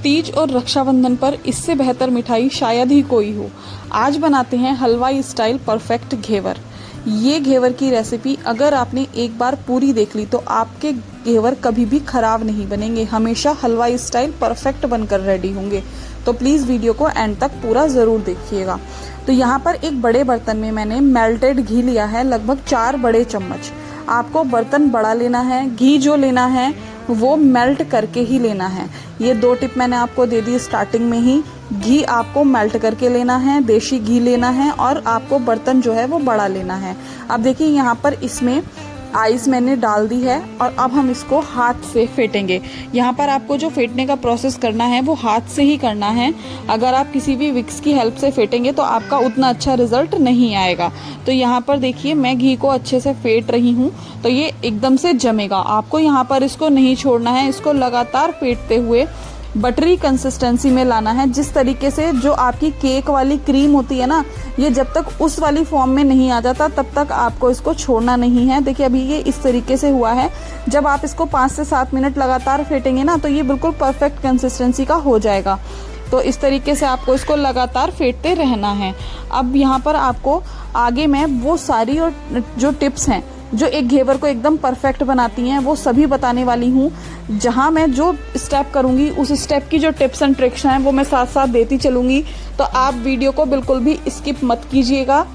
तीज और रक्षाबंधन पर इससे बेहतर मिठाई शायद ही कोई हो। आज बनाते हैं हलवाई स्टाइल परफेक्ट घेवर। ये घेवर की रेसिपी अगर आपने एक बार पूरी देख ली तो आपके घेवर कभी भी खराब नहीं बनेंगे, हमेशा हलवाई स्टाइल परफेक्ट बनकर रेडी होंगे। तो प्लीज़ वीडियो को एंड तक पूरा ज़रूर देखिएगा। तो यहाँ पर एक बड़े बर्तन में मैंने मेल्टेड घी लिया है, लगभग 4 बड़े चम्मच। आपको बर्तन बड़ा लेना है, घी जो लेना है वो मेल्ट करके ही लेना है। ये 2 टिप मैंने आपको दे दी स्टार्टिंग में ही। घी आपको मेल्ट करके लेना है, देसी घी लेना है और आपको बर्तन जो है वो बड़ा लेना है। अब देखिए यहाँ पर इसमें आइस मैंने डाल दी है और अब हम इसको हाथ से फेंटेंगे। यहाँ पर आपको जो फेंटने का प्रोसेस करना है वो हाथ से ही करना है। अगर आप किसी भी विक्स की हेल्प से फेंटेंगे तो आपका उतना अच्छा रिजल्ट नहीं आएगा। तो यहाँ पर देखिए मैं घी को अच्छे से फेंट रही हूँ तो ये एकदम से जमेगा। आपको यहाँ पर इसको नहीं छोड़ना है, इसको लगातार फेंटते हुए बटरी कंसिस्टेंसी में लाना है। जिस तरीके से जो आपकी केक वाली क्रीम होती है ना, ये जब तक उस वाली फॉर्म में नहीं आ जाता तब तक आपको इसको छोड़ना नहीं है। देखिए अभी ये इस तरीके से हुआ है। जब आप इसको 5 से 7 मिनट लगातार फेंटेंगे ना तो ये बिल्कुल परफेक्ट कंसिस्टेंसी का हो जाएगा। तो इस तरीके से आपको इसको लगातार फेंटते रहना है। अब यहाँ पर आपको आगे मैं वो सारी और जो टिप्स हैं जो एक घेवर को एकदम परफेक्ट बनाती हैं वो सभी बताने वाली हूँ। जहाँ मैं जो स्टेप करूँगी उस स्टेप की जो टिप्स एंड ट्रिक्स हैं वो मैं साथ साथ देती चलूँगी। तो आप वीडियो को बिल्कुल भी स्किप मत कीजिएगा।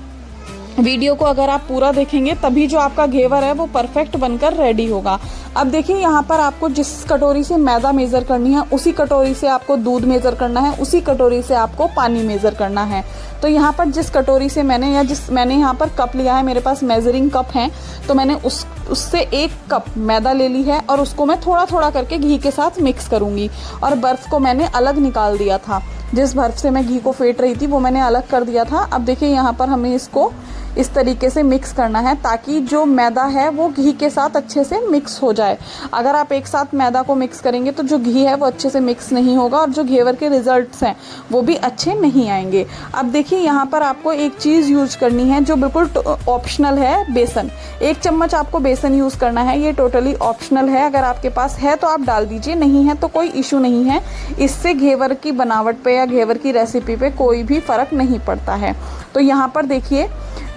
वीडियो को अगर आप पूरा देखेंगे तभी जो आपका घेवर है वो परफेक्ट बनकर रेडी होगा। अब देखिए यहाँ पर आपको जिस कटोरी से मैदा मेज़र करनी है उसी कटोरी से आपको दूध मेज़र करना है, उसी कटोरी से आपको पानी मेज़र करना है। तो यहाँ पर जिस कटोरी से मैंने यहाँ पर कप लिया है, मेरे पास मेजरिंग कप है, तो मैंने उससे 1 कप मैदा ले ली है और उसको मैं थोड़ा थोड़ा करके घी के साथ मिक्स करूँगी। और बर्फ़ को मैंने अलग निकाल दिया था, जिस बर्फ़ से मैं घी को फेंट रही थी वो मैंने अलग कर दिया था। अब देखिए यहाँ पर हमें इसको इस तरीके से मिक्स करना है ताकि जो मैदा है वो घी के साथ अच्छे से मिक्स हो जाए। अगर आप एक साथ मैदा को मिक्स करेंगे तो जो घी है वो अच्छे से मिक्स नहीं होगा और जो घेवर के रिजल्ट्स हैं वो भी अच्छे नहीं आएंगे। अब देखिए यहाँ पर आपको एक चीज़ यूज करनी है जो बिल्कुल ऑप्शनल है, बेसन। 1 चम्मच आपको बेसन यूज़ करना है। ये टोटली ऑप्शनल है, अगर आपके पास है तो आप डाल दीजिए, नहीं है तो कोई इशू नहीं है। इससे घेवर की बनावट पे या घेवर की रेसिपी पे कोई भी फ़र्क नहीं पड़ता है। तो यहाँ पर देखिए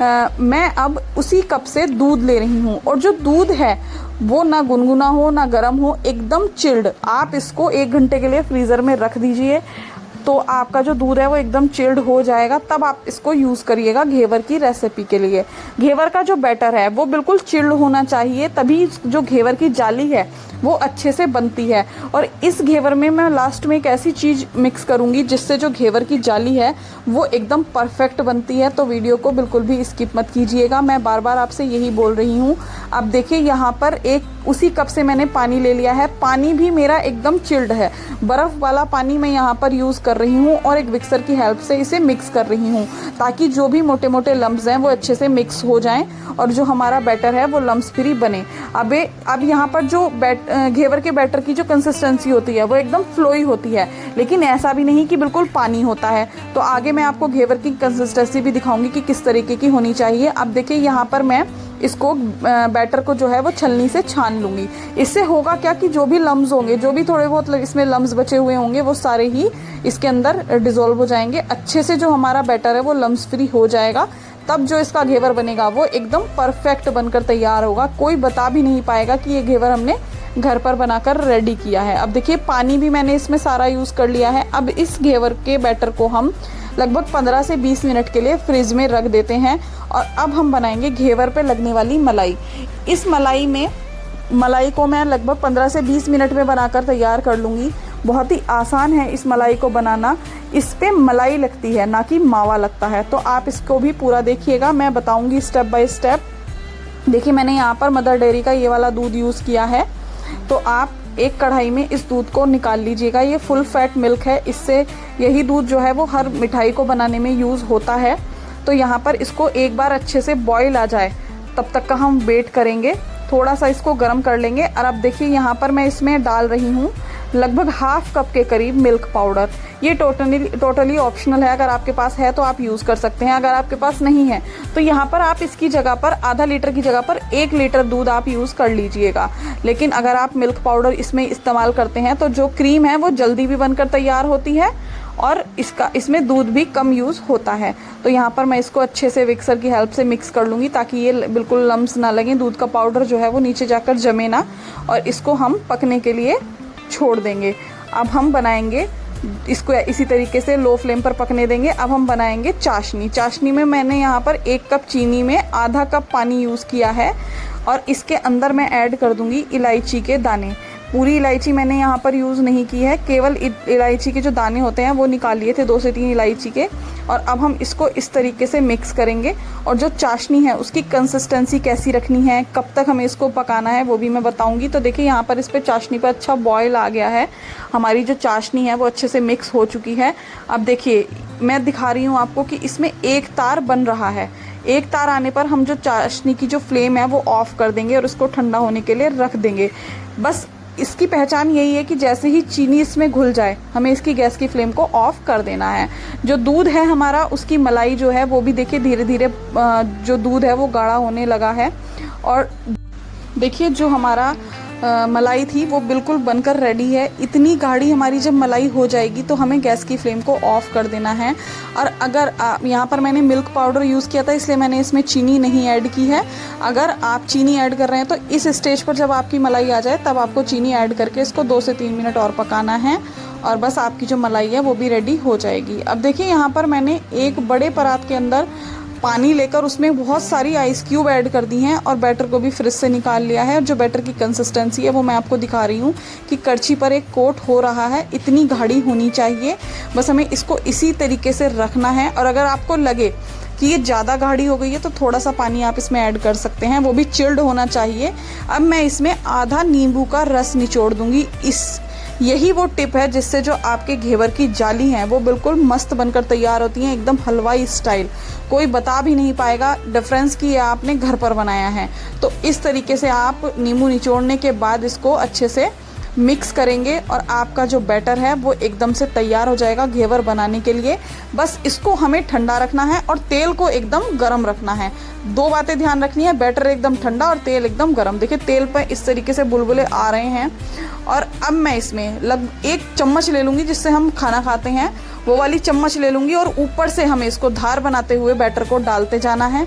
मैं अब उसी कप से दूध ले रही हूँ और जो दूध है वो ना गुनगुना हो ना गर्म हो, एकदम चिल्ड। आप इसको 1 घंटे के लिए फ्रीज़र में रख दीजिए तो आपका जो दूध है वो एकदम चिल्ड हो जाएगा। तब आप इसको यूज़ करिएगा घेवर की रेसिपी के लिए। घेवर का जो बैटर है वो बिल्कुल चिल्ड होना चाहिए, तभी जो घेवर की जाली है वो अच्छे से बनती है। और इस घेवर में मैं लास्ट में एक ऐसी चीज़ मिक्स करूँगी जिससे जो घेवर की जाली है वो एकदम परफेक्ट बनती है। तो वीडियो को बिल्कुल भी स्किप मत कीजिएगा, मैं बार बार आपसे यही बोल रही हूँ। अब देखिए यहाँ पर उसी कप से मैंने पानी ले लिया है। पानी भी मेरा एकदम चिल्ड है, बर्फ़ वाला पानी मैं यहाँ पर यूज़ कर रही हूँ और एक विक्सर की हेल्प से इसे मिक्स कर रही हूँ ताकि जो भी मोटे मोटे लम्स हैं वो अच्छे से मिक्स हो जाएं और जो हमारा बैटर है वो लम्स फ्री बने। अब यहाँ पर जो घेवर के बैटर की जो कंसिस्टेंसी होती है वो एकदम फ्लोई होती है, लेकिन ऐसा भी नहीं कि बिल्कुल पानी होता है। तो आगे मैं आपको घेवर की कंसिस्टेंसी भी दिखाऊंगी कि किस तरीके की होनी चाहिए। अब देखिए यहाँ पर मैं इसको बैटर को जो है वो छलनी से छान लूँगी। इससे होगा क्या कि जो भी लम्स होंगे, जो भी थोड़े बहुत इसमें लम्स बचे हुए होंगे वो सारे ही इसके अंदर डिज़ोल्व हो जाएंगे। अच्छे से जो हमारा बैटर है वो लम्स फ्री हो जाएगा। तब जो इसका घेवर बनेगा वो एकदम परफेक्ट बनकर तैयार होगा। कोई बता भी नहीं पाएगा कि ये घेवर हमने घर पर बनाकर रेडी किया है। अब देखिए पानी भी मैंने इसमें सारा यूज़ कर लिया है। अब इस घेवर के बैटर को हम लगभग 15 से 20 मिनट के लिए फ्रिज में रख देते हैं और अब हम बनाएंगे घेवर पे लगने वाली मलाई। इस मलाई को मैं लगभग 15 से 20 मिनट में बनाकर तैयार कर लूँगी। बहुत ही आसान है इस मलाई को बनाना। इस पे मलाई लगती है ना कि मावा लगता है। तो आप इसको भी पूरा देखिएगा, मैं बताऊँगी स्टेप बाय स्टेप। देखिए मैंने यहाँ पर मदर डेयरी का ये वाला दूध यूज़ किया है। तो आप एक कढ़ाई में इस दूध को निकाल लीजिएगा। ये फुल फैट मिल्क है, इससे यही दूध जो है वो हर मिठाई को बनाने में यूज़ होता है। तो यहाँ पर इसको एक बार अच्छे से बॉईल आ जाए तब तक का हम वेट करेंगे, थोड़ा सा इसको गर्म कर लेंगे। और अब देखिए यहाँ पर मैं इसमें डाल रही हूँ लगभग हाफ कप के करीब मिल्क पाउडर। ये टोटली ऑप्शनल है, अगर आपके पास है तो आप यूज़ कर सकते हैं, अगर आपके पास नहीं है तो यहाँ पर आप इसकी जगह पर आधा लीटर की जगह पर 1 लीटर दूध आप यूज़ कर लीजिएगा। लेकिन अगर आप मिल्क पाउडर इसमें इस्तेमाल करते हैं तो जो क्रीम है वो जल्दी भी बनकर तैयार होती है और इसमें दूध भी कम यूज़ होता है। तो यहाँ पर मैं इसको अच्छे से विक्सर की हेल्प से मिक्स कर लूँगी ताकि ये बिल्कुल लम्स ना लगें, दूध का पाउडर जो है वो नीचे जाकर जमे ना, और इसको हम पकने के लिए छोड़ देंगे। अब हम बनाएंगे इसको इसी तरीके से लो फ्लेम पर पकने देंगे। अब हम बनाएंगे चाशनी। चाशनी में मैंने यहाँ पर 1 कप चीनी में आधा कप पानी यूज़ किया है और इसके अंदर मैं ऐड कर दूँगी इलायची के दाने। पूरी इलायची मैंने यहाँ पर यूज़ नहीं की है, केवल इलायची के जो दाने होते हैं वो निकाल लिए थे 2 से 3 इलायची के। और अब हम इसको इस तरीके से मिक्स करेंगे और जो चाशनी है उसकी कंसिस्टेंसी कैसी रखनी है, कब तक हमें इसको पकाना है वो भी मैं बताऊंगी। तो देखिए यहाँ पर इस पर चाशनी पर अच्छा बॉयल आ गया है, हमारी जो चाशनी है वो अच्छे से मिक्स हो चुकी है। अब देखिए मैं दिखा रही हूँ आपको कि इसमें एक तार बन रहा है। एक तार आने पर हम जो चाशनी की जो फ्लेम है वो ऑफ़ कर देंगे और इसको ठंडा होने के लिए रख देंगे। बस इसकी पहचान यही है कि जैसे ही चीनी इसमें घुल जाए हमें इसकी गैस की फ्लेम को ऑफ़ कर देना है। जो दूध है हमारा उसकी मलाई जो है वो भी देखिए धीरे धीरे जो दूध है वो गाढ़ा होने लगा है। और देखिए जो हमारा मलाई थी वो बिल्कुल बनकर रेडी है। इतनी गाढ़ी हमारी जब मलाई हो जाएगी तो हमें गैस की फ्लेम को ऑफ़ कर देना है। और अगर यहाँ पर मैंने मिल्क पाउडर यूज़ किया था इसलिए मैंने इसमें चीनी नहीं ऐड की है। अगर आप चीनी ऐड कर रहे हैं तो इस स्टेज पर जब आपकी मलाई आ जाए तब आपको चीनी ऐड करके इसको 2 से 3 मिनट और पकाना है और बस आपकी जो मलाई है वो भी रेडी हो जाएगी। अब देखिए यहाँ पर मैंने एक बड़े परात के अंदर पानी लेकर उसमें बहुत सारी आइस क्यूब ऐड कर दी हैं और बैटर को भी फ्रिज से निकाल लिया है। और जो बैटर की कंसिस्टेंसी है वो मैं आपको दिखा रही हूँ कि करछी पर एक कोट हो रहा है, इतनी गाढ़ी होनी चाहिए। बस हमें इसको इसी तरीके से रखना है और अगर आपको लगे कि ये ज़्यादा गाढ़ी हो गई है तो थोड़ा सा पानी आप इसमें ऐड कर सकते हैं, वो भी चिल्ड होना चाहिए। अब मैं इसमें आधा नींबू का रस निचोड़ दूँगी। यही वो टिप है जिससे जो आपके घेवर की जाली हैं वो बिल्कुल मस्त बनकर तैयार होती हैं, एकदम हलवाई स्टाइल। कोई बता भी नहीं पाएगा डिफरेंस कि ये आपने घर पर बनाया है। तो इस तरीके से आप नींबू निचोड़ने के बाद इसको अच्छे से मिक्स करेंगे और आपका जो बैटर है वो एकदम से तैयार हो जाएगा घेवर बनाने के लिए। बस इसको हमें ठंडा रखना है और तेल को एकदम गर्म रखना है। 2 बातें ध्यान रखनी है, बैटर एकदम ठंडा और तेल एकदम गर्म। देखिए तेल पर इस तरीके से बुलबुले आ रहे हैं और अब मैं इसमें 1 चम्मच ले लूँगी, जिससे हम खाना खाते हैं वो वाली चम्मच ले लूँगी और ऊपर से हमें इसको धार बनाते हुए बैटर को डालते जाना है।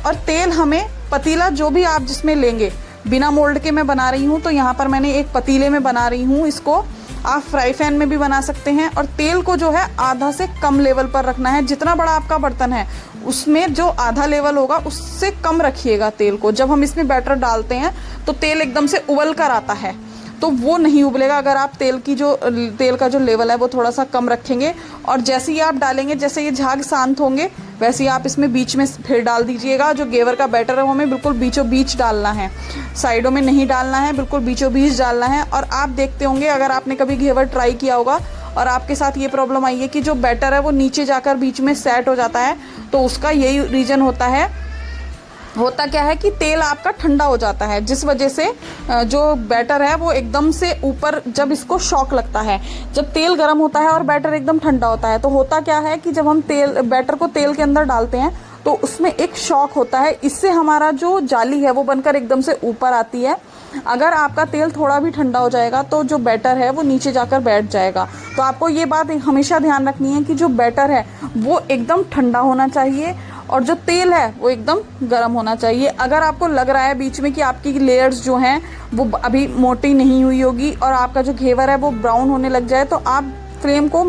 और तेल हमें पतीला जो भी आप जिसमें लेंगे, बिना मोल्ड के मैं बना रही हूँ तो यहाँ पर मैंने एक पतीले में बना रही हूँ इसको। आप फ्राई पैन में भी बना सकते हैं। और तेल को जो है आधा से कम लेवल पर रखना है। जितना बड़ा आपका बर्तन है उसमें जो आधा लेवल होगा उससे कम रखिएगा तेल को। जब हम इसमें बैटर डालते हैं तो तेल एकदम से उबल कर आता है तो वो नहीं उबलेगा अगर आप तेल का जो लेवल है वो थोड़ा सा कम रखेंगे। और जैसे ही आप डालेंगे, जैसे ये झाग शांत होंगे वैसे ही आप इसमें बीच में फिर डाल दीजिएगा। जो घेवर का बैटर है वो हमें बिल्कुल बीचों बीच डालना है, साइडों में नहीं डालना है, बिल्कुल बीचों बीच डालना है। और आप देखते होंगे अगर आपने कभी घेवर ट्राई किया होगा और आपके साथ ये प्रॉब्लम आई है कि जो बैटर है वो नीचे जाकर बीच में सेट हो जाता है, तो उसका यही रीज़न होता है। होता क्या है कि तेल आपका ठंडा हो जाता है, जिस वजह से जो बैटर है वो एकदम से ऊपर, जब इसको शॉक लगता है, जब तेल गर्म होता है और बैटर एकदम ठंडा होता है तो होता क्या है कि जब हम बैटर को तेल के अंदर डालते हैं तो उसमें एक शॉक होता है। इससे हमारा जो जाली है वो बनकर एकदम से ऊपर आती है। अगर आपका तेल थोड़ा भी ठंडा हो जाएगा तो जो बैटर है वो नीचे जाकर बैठ जाएगा। तो आपको ये बात हमेशा ध्यान रखनी है कि जो बैटर है वो एकदम ठंडा होना चाहिए और जो तेल है वो एकदम गर्म होना चाहिए। अगर आपको लग रहा है बीच में कि आपकी लेयर्स जो हैं वो अभी मोटी नहीं हुई होगी और आपका जो घेवर है वो ब्राउन होने लग जाए तो आप फ्लेम को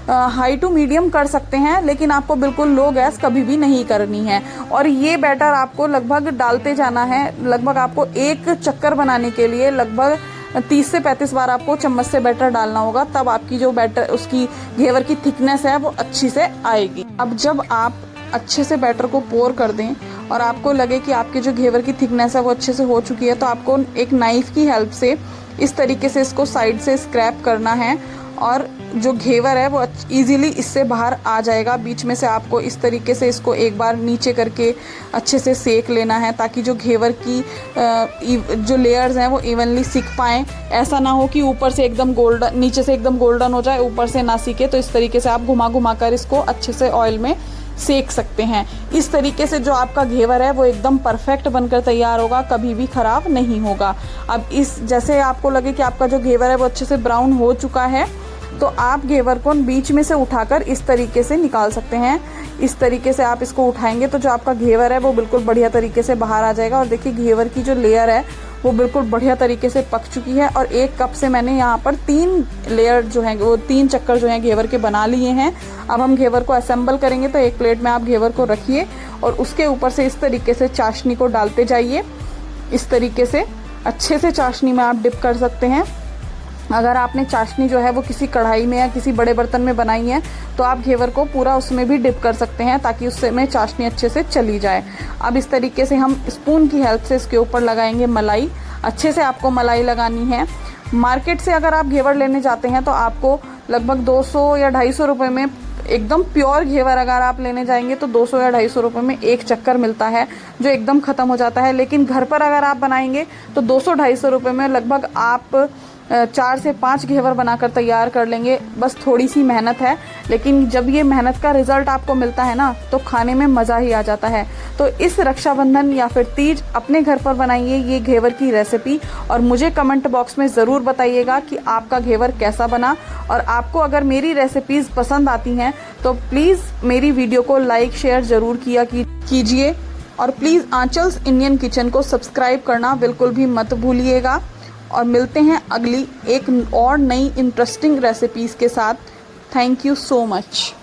हाई टू मीडियम कर सकते हैं, लेकिन आपको बिल्कुल लो गैस कभी भी नहीं करनी है। और ये बैटर आपको लगभग डालते जाना है। लगभग आपको एक चक्कर बनाने के लिए लगभग 30 से 35 बार आपको चम्मच से बैटर डालना होगा, तब आपकी जो बैटर उसकी घेवर की थिकनेस है वो अच्छी से आएगी। अब जब आप अच्छे से बैटर को पोर कर दें और आपको लगे कि आपके जो घेवर की थिकनेस है वो अच्छे से हो चुकी है तो आपको एक नाइफ़ की हेल्प से इस तरीके से इसको साइड से स्क्रैप करना है और जो घेवर है वो इजीली इससे बाहर आ जाएगा। बीच में से आपको इस तरीके से इसको एक बार नीचे करके अच्छे से सेक लेना है, ताकि जो घेवर की जो लेयर्स हैं वो इवनली सिक पाएँ। ऐसा ना हो कि ऊपर से एकदम गोल्डन, नीचे से एकदम गोल्डन हो जाए, ऊपर से ना सीखे। तो इस तरीके से आप घुमा घुमा कर इसको अच्छे से ऑयल में सेक सकते हैं। इस तरीके से जो आपका घेवर है वो एकदम परफेक्ट बनकर तैयार होगा, कभी भी ख़राब नहीं होगा। अब इस जैसे आपको लगे कि आपका जो घेवर है वो अच्छे से ब्राउन हो चुका है, तो आप घेवर को बीच में से उठाकर इस तरीके से निकाल सकते हैं। इस तरीके से आप इसको उठाएंगे तो जो आपका घेवर है वो बिल्कुल बढ़िया तरीके से बाहर आ जाएगा। और देखिए घेवर की जो लेयर है वो बिल्कुल बढ़िया तरीके से पक चुकी है। और एक कप से मैंने यहाँ पर 3 लेयर जो हैं वो 3 चक्कर जो हैं घेवर के बना लिए हैं। अब हम घेवर को असेंबल करेंगे। तो एक प्लेट में आप घेवर को रखिए और उसके ऊपर से इस तरीके से चाशनी को डालते जाइए। इस तरीके से अच्छे से चाशनी में आप डिप कर सकते हैं। अगर आपने चाशनी जो है वो किसी कढ़ाई में या किसी बड़े बर्तन में बनाई है तो आप घेवर को पूरा उसमें भी डिप कर सकते हैं, ताकि उससे में चाशनी अच्छे से चली जाए। अब इस तरीके से हम स्पून की हेल्प से इसके ऊपर लगाएंगे मलाई। अच्छे से आपको मलाई लगानी है। मार्केट से अगर आप घेवर लेने जाते हैं तो आपको लगभग 200 या 250 रुपये में एकदम प्योर घेवर अगर आप लेने जाएंगे तो 200 या 250 रुपये में एक चक्कर मिलता है, जो एकदम ख़त्म हो जाता है। लेकिन घर पर अगर आप बनाएंगे तो 200-250 रुपये में लगभग आप 4 से 5 घेवर बनाकर तैयार कर लेंगे। बस थोड़ी सी मेहनत है, लेकिन जब ये मेहनत का रिजल्ट आपको मिलता है ना तो खाने में मज़ा ही आ जाता है। तो इस रक्षाबंधन या फिर तीज अपने घर पर बनाइए ये घेवर की रेसिपी, और मुझे कमेंट बॉक्स में ज़रूर बताइएगा कि आपका घेवर कैसा बना। और आपको अगर मेरी रेसिपीज़ पसंद आती हैं तो प्लीज़ मेरी वीडियो को लाइक शेयर ज़रूर कीजिए। और प्लीज़ आंचल्स इंडियन किचन को सब्सक्राइब करना बिल्कुल भी मत भूलिएगा। और मिलते हैं अगली एक और नई इंटरेस्टिंग रेसिपीज़ के साथ। Thank you so much.